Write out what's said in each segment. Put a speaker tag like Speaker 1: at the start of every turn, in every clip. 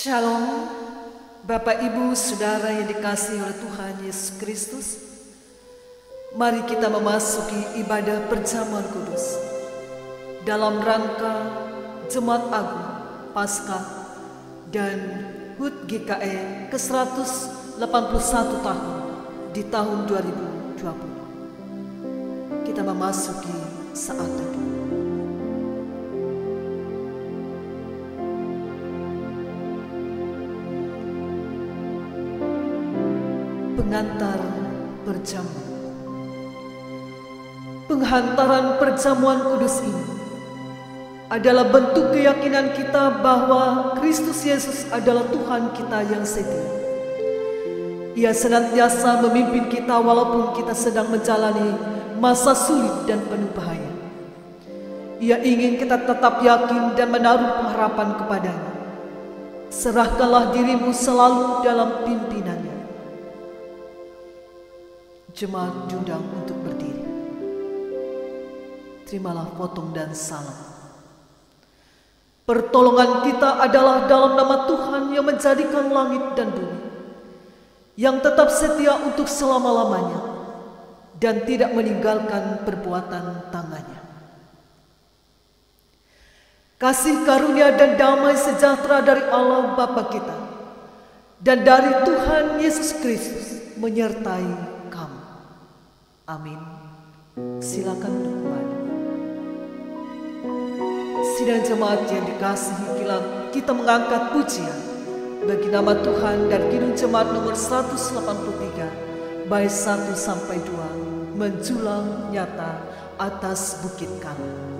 Speaker 1: Shalom, Bapak Ibu Saudara yang dikasihi oleh Tuhan Yesus Kristus. Mari kita memasuki ibadah perjamuan kudus dalam rangka Jemaat Agung Paskah dan HUT GKE ke-181 tahun di tahun 2020. Kita memasuki saat teduh. Pengantar perjamuan. Penghantaran perjamuan kudus ini adalah bentuk keyakinan kita bahwa Kristus Yesus adalah Tuhan kita yang setia. Ia senantiasa memimpin kita walaupun kita sedang menjalani masa sulit dan penuh bahaya. Ia ingin kita tetap yakin dan menaruh pengharapan kepadanya. Serahkanlah dirimu selalu dalam pimpinannya. Jemaat diundang untuk berdiri. Terimalah potong dan salam. Pertolongan kita adalah dalam nama Tuhan yang menjadikan langit dan bumi, yang tetap setia untuk selama-lamanya dan tidak meninggalkan perbuatan tangannya. Kasih karunia dan damai sejahtera dari Allah Bapa kita dan dari Tuhan Yesus Kristus menyertai kamu. Amin. Silakan duduk kembali. Sidang jemaat yang dikasihi, kita mengangkat pujian bagi nama Tuhan dan kidung jemaat nomor 183 bait 1 sampai 2, menjulang nyata atas bukit kami.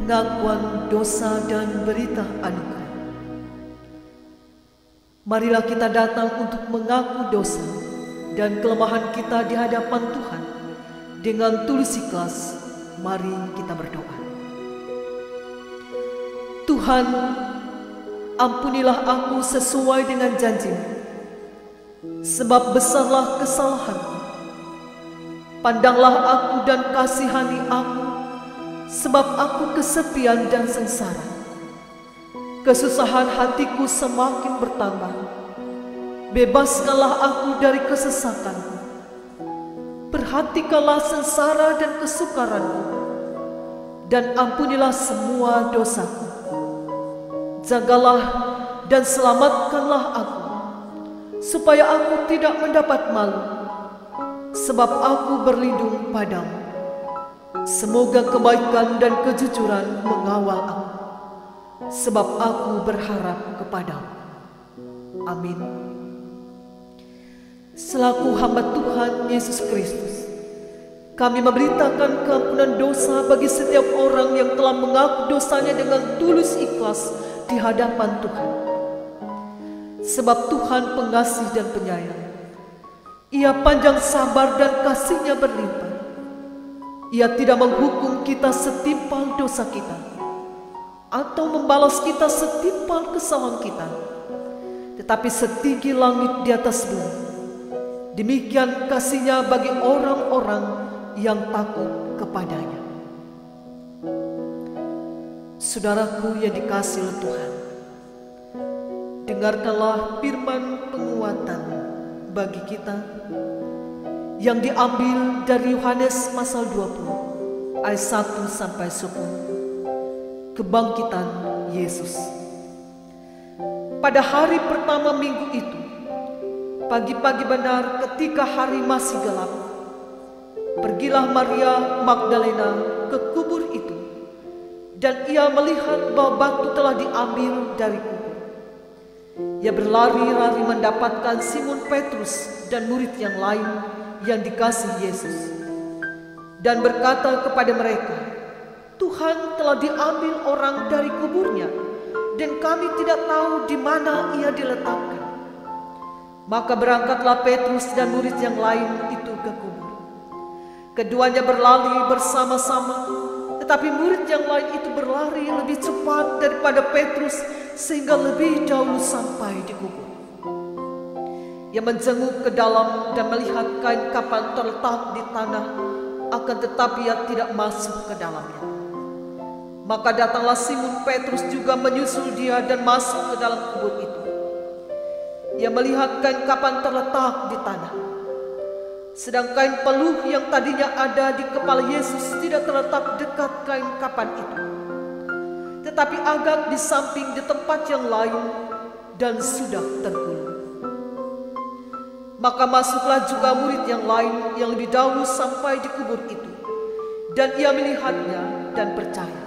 Speaker 1: Pengakuan dosa dan berita anugerah. Marilah kita datang untuk mengaku dosa dan kelemahan kita di hadapan Tuhan dengan tulus ikhlas. Mari kita berdoa. Tuhan, ampunilah aku sesuai dengan janji-Mu, sebab besarlah kesalahanku. Pandanglah aku dan kasihani aku, sebab aku kesepian dan sengsara. Kesusahan hatiku semakin bertambah. Bebaskanlah aku dari kesesakanku. Perhatikanlah sengsara dan kesukaranku. dan ampunilah semua dosaku. Jagalah dan selamatkanlah aku, supaya aku tidak mendapat malu, sebab aku berlindung padamu. Semoga kebaikan dan kejujuran mengawal aku, sebab aku berharap kepadamu. Amin. Selaku hamba Tuhan Yesus Kristus, kami memberitakan keampunan dosa bagi setiap orang yang telah mengaku dosanya dengan tulus ikhlas di hadapan Tuhan. Sebab Tuhan pengasih dan penyayang, Ia panjang sabar dan kasih-Nya berlimpah. Ia tidak menghukum kita setimpal dosa kita, atau membalas kita setimpal kesalahan kita, tetapi setinggi langit di atas bumi. Demikian kasih-Nya bagi orang-orang yang takut kepadanya. Saudaraku yang dikasihi oleh Tuhan, dengarkanlah firman penguatan bagi kita yang diambil dari Yohanes pasal 20 ayat 1 sampai 10. Kebangkitan Yesus. Pada hari pertama minggu itu, pagi-pagi benar ketika hari masih gelap, pergilah Maria Magdalena ke kubur itu, dan ia melihat bahwa batu telah diambil dari kubur. Ia berlari-lari mendapatkan Simon Petrus dan murid yang lain yang dikasihi Yesus, dan berkata kepada mereka, "Tuhan telah diambil orang dari kuburnya, dan kami tidak tahu di mana ia diletakkan." Maka berangkatlah Petrus dan murid yang lain itu ke kubur. Keduanya berlari bersama-sama, tetapi murid yang lain itu berlari lebih cepat daripada Petrus, sehingga lebih dahulu sampai di kubur. Ia menjenguk ke dalam dan melihat kain kapan terletak di tanah, akan tetapi ia tidak masuk ke dalamnya. Maka datanglah Simon Petrus juga menyusul dia dan masuk ke dalam kubur itu. Ia melihat kain kapan terletak di tanah, sedang kain peluh yang tadinya ada di kepala Yesus tidak terletak dekat kain kapan itu, tetapi agak di samping di tempat yang lain dan sudah tergulung. Maka masuklah juga murid yang lain yang lebih dahulu sampai di kubur itu, dan ia melihatnya dan percaya.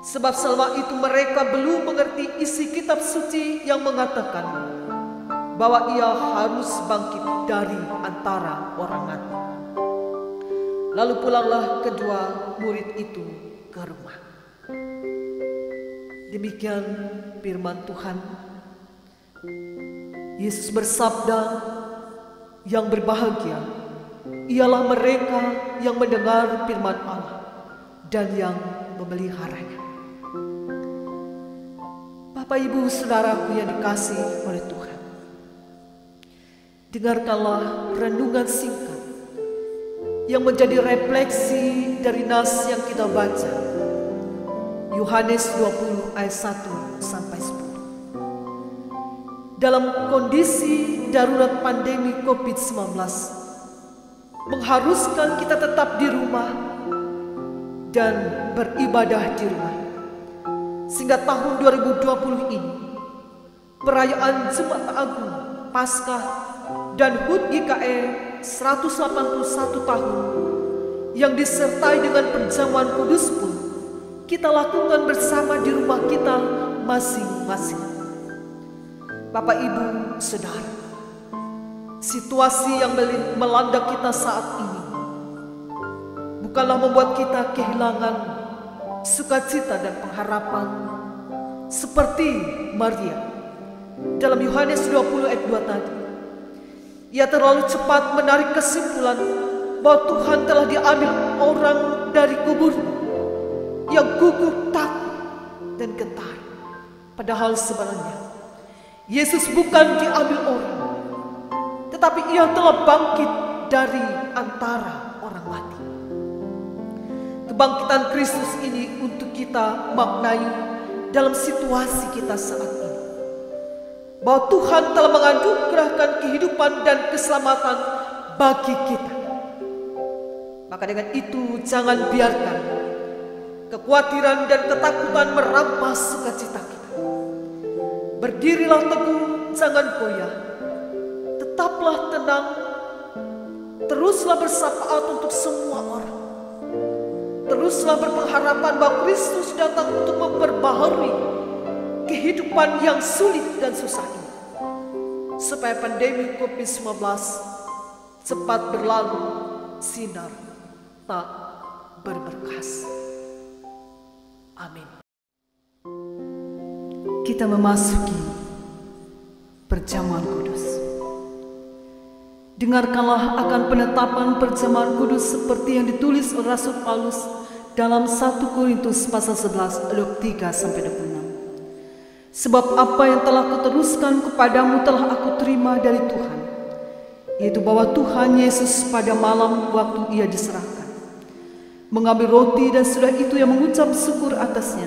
Speaker 1: Sebab selama itu mereka belum mengerti isi kitab suci yang mengatakan bahwa ia harus bangkit dari antara orang mati. Lalu pulanglah kedua murid itu ke rumah. Demikian firman Tuhan. Yesus bersabda, "Yang berbahagia ialah mereka yang mendengar firman Allah dan yang memeliharanya." Bapak, Ibu, saudaraku yang dikasihi oleh Tuhan, dengarkanlah renungan singkat yang menjadi refleksi dari nas yang kita baca, Yohanes 20 ayat 1 sampai 10. Dalam kondisi darurat pandemi COVID-19 mengharuskan kita tetap di rumah dan beribadah di rumah, sehingga tahun 2020 ini perayaan Jumat Agung, Paskah, dan HUT GKE 181 tahun yang disertai dengan perjamuan kudus pun kita lakukan bersama di rumah kita masing-masing. Bapak, Ibu, saudara, situasi yang melanda kita saat ini bukanlah membuat kita kehilangan sukacita dan pengharapan seperti Maria dalam Yohanes 20 ayat 2 tadi. Ia terlalu cepat menarik kesimpulan bahwa Tuhan telah diambil orang dari kuburnya. Ia gugup, takut, dan getar. Padahal sebenarnya Yesus bukan diambil orang, tetapi ia telah bangkit dari antara orang mati. Kebangkitan Kristus ini untuk kita maknai dalam situasi kita saat ini, bahwa Tuhan telah menganugerahkan kehidupan dan keselamatan bagi kita. Maka dengan itu jangan biarkan kekhawatiran dan ketakutan merampas sukacita kita. Berdirilah teguh, jangan goyah. Tetaplah tenang. Teruslah bersyafaat untuk semua orang. Teruslah berpengharapan bahwa Kristus datang untuk memperbaharui kehidupan yang sulit dan susah ini, supaya pandemi COVID-19 cepat berlalu, sinar tak berberkas. Amin. Kita memasuki perjamuan kudus. Dengarkanlah akan penetapan perjamuan kudus seperti yang ditulis oleh Rasul Paulus dalam 1 Korintus pasal 11 ayat 3-26. Sebab apa yang telah kuteruskan kepadamu telah aku terima dari Tuhan, yaitu bahwa Tuhan Yesus pada malam waktu ia diserahkan, mengambil roti dan sudah itu ia mengucap syukur atasnya.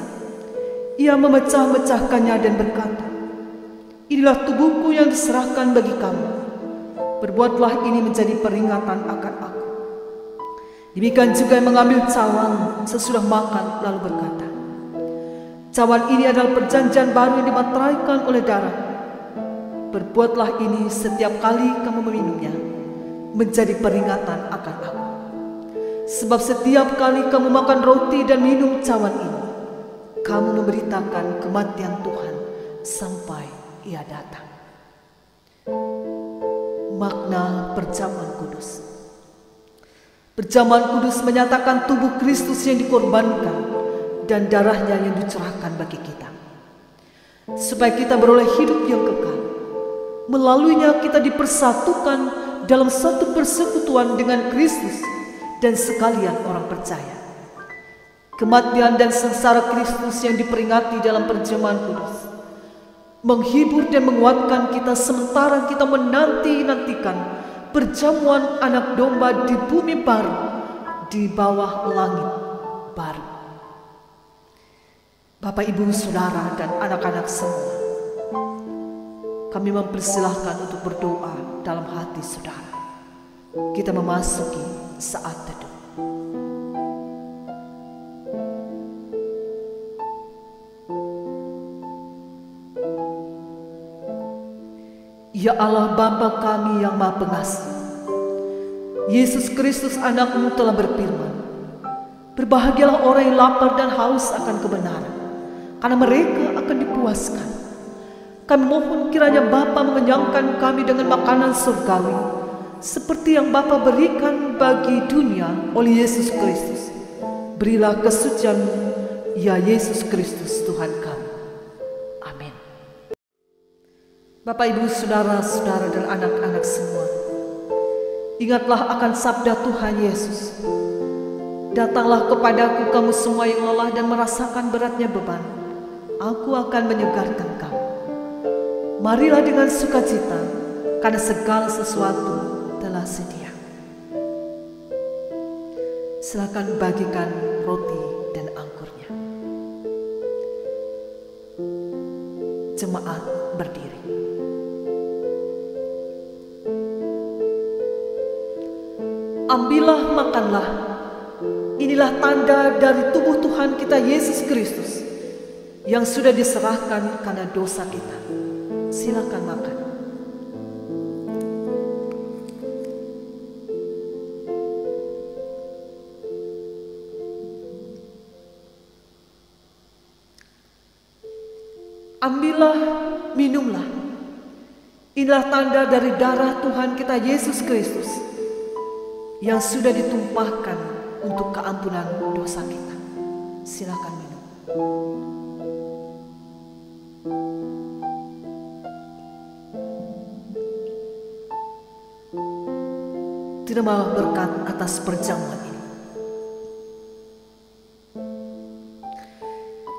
Speaker 1: Ia memecah-mecahkannya dan berkata, "Inilah tubuhku yang diserahkan bagi kamu. Berbuatlah ini menjadi peringatan akan aku." Demikian juga yang mengambil cawan sesudah makan lalu berkata, "Cawan ini adalah perjanjian baru yang dimateraikan oleh darah. Berbuatlah ini setiap kali kamu meminumnya menjadi peringatan akan aku. Sebab setiap kali kamu makan roti dan minum cawan ini, kamu memberitakan kematian Tuhan sampai ia datang." Makna perjamuan kudus. Perjamuan kudus menyatakan tubuh Kristus yang dikorbankan dan darahnya yang dicurahkan bagi kita, supaya kita beroleh hidup yang kekal. Melaluinya kita dipersatukan dalam satu persekutuan dengan Kristus dan sekalian orang percaya. Kematian dan sengsara Kristus yang diperingati dalam perjamuan kudus menghibur dan menguatkan kita sementara kita menanti-nantikan perjamuan anak domba di bumi baru, di bawah langit baru. Bapak, Ibu, Saudara, dan anak-anak semua, kami mempersilahkan untuk berdoa dalam hati saudara. Kita memasuki saat teduh. Ya Allah Bapa kami yang Maha Pengasih, Yesus Kristus anak-Mu telah berfirman, "Berbahagialah orang yang lapar dan haus akan kebenaran, karena mereka akan dipuaskan." Kami mohon kiranya Bapa mengenyangkan kami dengan makanan surgawi, seperti yang Bapa berikan bagi dunia oleh Yesus Kristus. Berilah kesucian-Mu, ya Yesus Kristus Tuhan kami. Bapak, Ibu, Saudara-saudara, dan anak-anak semua, ingatlah akan sabda Tuhan Yesus. "Datanglah kepadaku kamu semua yang lelah dan merasakan beratnya beban, aku akan menyegarkan kamu. Marilah dengan sukacita, karena segala sesuatu telah sedia." Silakan bagikan roti dan angkurnya. Jemaat berdiri. Ambillah, makanlah. Inilah tanda dari tubuh Tuhan kita Yesus Kristus yang sudah diserahkan karena dosa kita. Silakan makan. Ambillah, minumlah. Inilah tanda dari darah Tuhan kita Yesus Kristus yang sudah ditumpahkan untuk keampunan dosa kita. Silakan minum. Terimalah berkat atas perjamuan ini.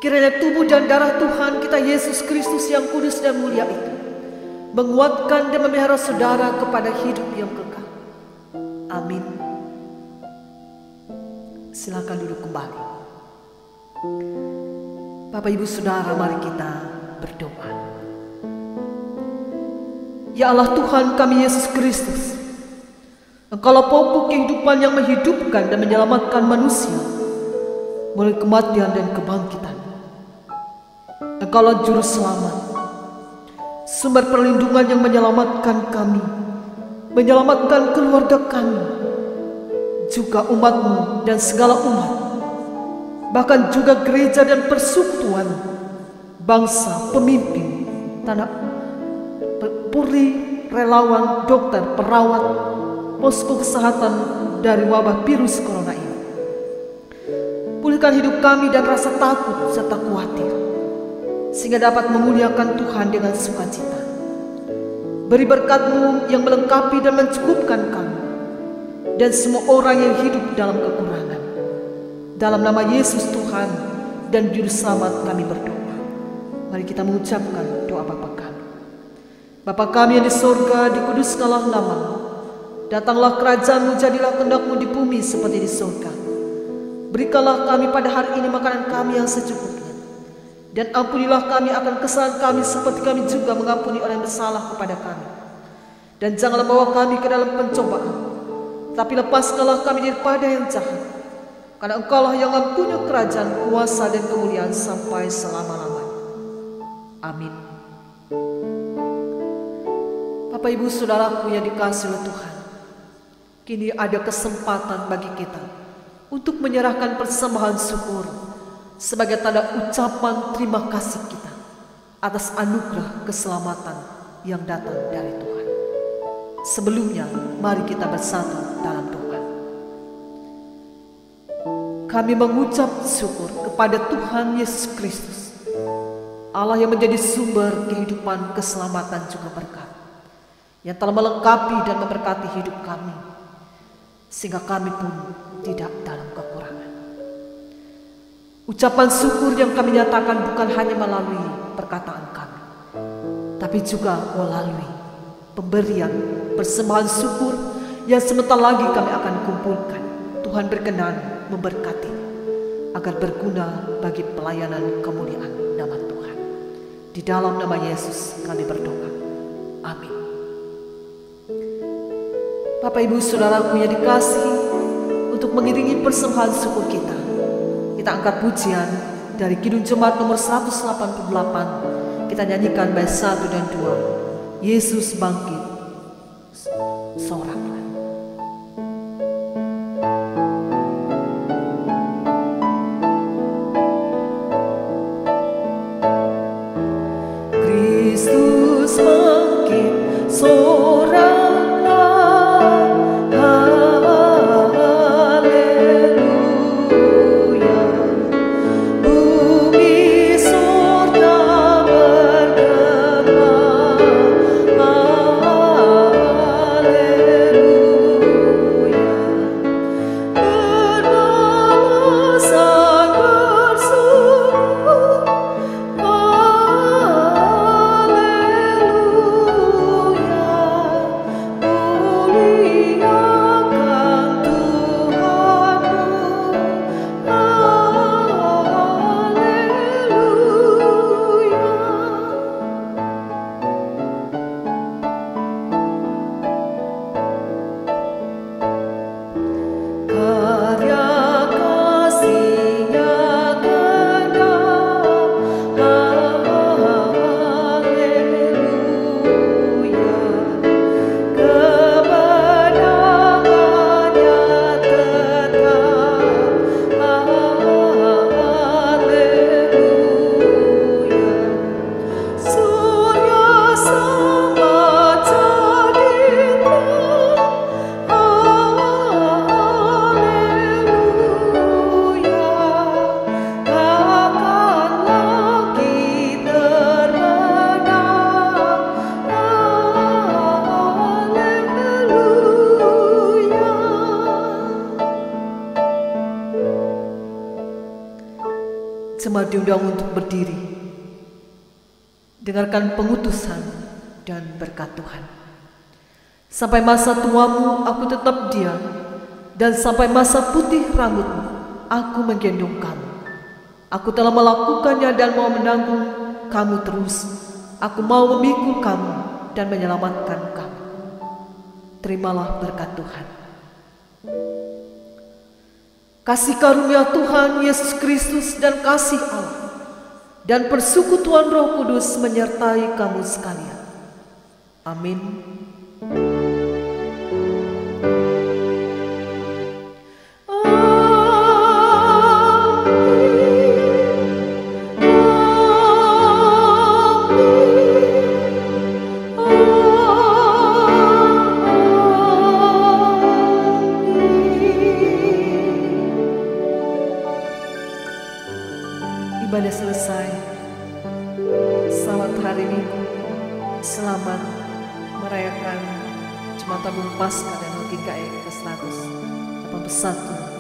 Speaker 1: Kiranya tubuh dan darah Tuhan kita Yesus Kristus yang kudus dan mulia itu menguatkan dan memelihara saudara kepada hidup yang kekal. Amin. Silakan duduk kembali. Bapak, Ibu, Saudara, mari kita berdoa. Ya Allah Tuhan kami Yesus Kristus, Engkaulah pokok kehidupan yang menghidupkan dan menyelamatkan manusia. Kami mohon kiranya Bapa mengenyangkan kami dengan makanan surgawi, seperti yang Bapa berikan bagi dunia oleh Yesus Kristus. Berilah kesucian-Mu, ya Yesus Kristus Tuhan kami. Amin. melalui kematian dan kebangkitan. Engkaulah juru selamat, sumber perlindungan yang menyelamatkan kami, menyelamatkan keluarga kami, juga umat-Mu dan segala umat, bahkan juga gereja dan persekutuan, bangsa, pemimpin, tanah, puri, relawan, dokter, perawat, posko kesehatan dari wabah virus corona ini. Pulihkan hidup kami dan rasa takut serta khawatir, sehingga dapat memuliakan Tuhan dengan sukacita. Beri berkat-Mu yang melengkapi dan mencukupkan kami dan semua orang yang hidup dalam kekurangan. Dalam nama Yesus Tuhan dan Juru Selamat kami berdoa. Mari kita mengucapkan doa Bapa kami. Bapa kami yang di sorga, dikuduskanlah nama-Mu. Datanglah kerajaan-Mu, jadilah kehendak-Mu di bumi seperti di sorga. Berikanlah kami pada hari ini makanan kami yang secukupnya. Dan ampunilah kami akan kesalahan kami seperti kami juga mengampuni orang yang bersalah kepada kami. Dan janganlah bawa kami ke dalam pencobaan, tapi lepaskanlah kami daripada yang jahat. Karena Engkaulah yang mempunyai kerajaan, kuasa dan kemuliaan sampai selama-lamanya. Amin. Bapak Ibu Saudaraku yang dikasihi oleh Tuhan, kini ada kesempatan bagi kita untuk menyerahkan persembahan syukur sebagai tanda ucapan terima kasih kita atas anugerah keselamatan yang datang dari Tuhan. Sebelumnya, mari kita bersatu dalam doa. Kami mengucap syukur kepada Tuhan Yesus Kristus, Allah yang menjadi sumber kehidupan, keselamatan juga berkat, yang telah melengkapi dan memberkati hidup kami, sehingga kami pun tidak dalam kekurangan. Ucapan syukur yang kami nyatakan bukan hanya melalui perkataan kami, tapi juga melalui pemberian persembahan syukur yang sebentar lagi kami akan kumpulkan. Tuhan berkenan memberkati agar berguna bagi pelayanan kemuliaan nama Tuhan. Di dalam nama Yesus kami berdoa. Amin. Bapak Ibu Saudaraku yang dikasihi, untuk mengiringi persembahan syukur kita angkat pujian dari Kidung Jemaat nomor 188. Kita nyanyikan bait 1 dan 2. Yesus bangkit sorak. Kristus bangkit sorak. Jemaat diundang untuk berdiri. Dengarkan pengutusan dan berkat Tuhan. Sampai masa tuamu aku tetap diam, dan sampai masa putih rambutmu aku menggendong kamu. Aku telah melakukannya dan mau menanggung kamu terus. Aku mau memikul kamu dan menyelamatkan kamu. Terimalah berkat Tuhan. kasih karunia Tuhan Yesus Kristus dan kasih Allah dan persekutuan Roh Kudus menyertai kamu sekalian. Amin. Ibadah selesai. Selamat hari Minggu. Selamat merayakan Jumat Agung Paskah dan HGKI ke-181.